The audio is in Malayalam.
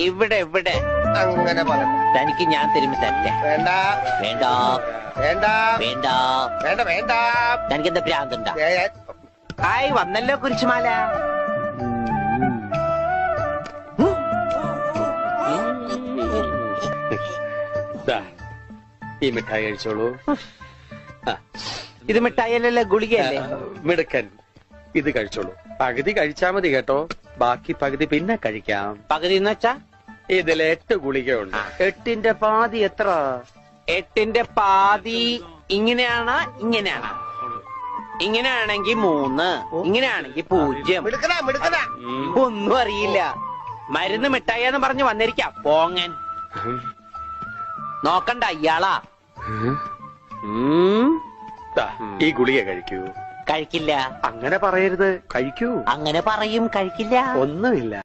ഇവിടെ ഇവിടെ അങ്ങനെ പറ. തനിക്ക് ഞാൻ തിരുമ്പി തരട്ടെ. വേണ്ട വേണ്ട വേണ്ട വേണ്ട വേണ്ട വേണ്ട. തനിക്ക് എന്താ ഭ്രാന്തുണ്ടാ? ഏ, ഏ, ആയി വന്നല്ലോ കുരിശുമാല. ദാ, ഈ മിഠായി കഴിച്ചോളൂ. ഇത് മിഠായിയല്ലല്ലോ, ഗുളികയല്ലേ? മിടുക്കൻ, ഇത് കഴിച്ചോളൂ. പകുതി കഴിച്ചാ മതി കേട്ടോ, ബാക്കി പകുതി പിന്നെ കഴിക്കാം. പകുതി എന്ന് വെച്ചാ ഇതിൽ 8 ഗുളികയുണ്ട്. 8ന്റെ പാതി എത്ര? 8ന്റെ പാതി ഇങ്ങനെയാണ്, ഇങ്ങനെയാണ്. ഇങ്ങനെയാണെങ്കി 3, ഇങ്ങനെയാണെങ്കി 0. മിടുക്കനാ മിടുക്കനാ. ഒന്നും അറിയില്ല. മരുന്ന് മിഠായിന്ന് പറഞ്ഞു വന്നിരിക്കാം പോങ്ങൻ. നോക്കണ്ട ഇയാളാ. ദാ, ഈ ഗുളിക കഴിക്കൂ. കഴിക്കില്ല. അങ്ങനെ പറയരുത്, കഴിക്കൂ. അങ്ങനെ പറയും, കഴിക്കില്ല. ഒന്നുമില്ല.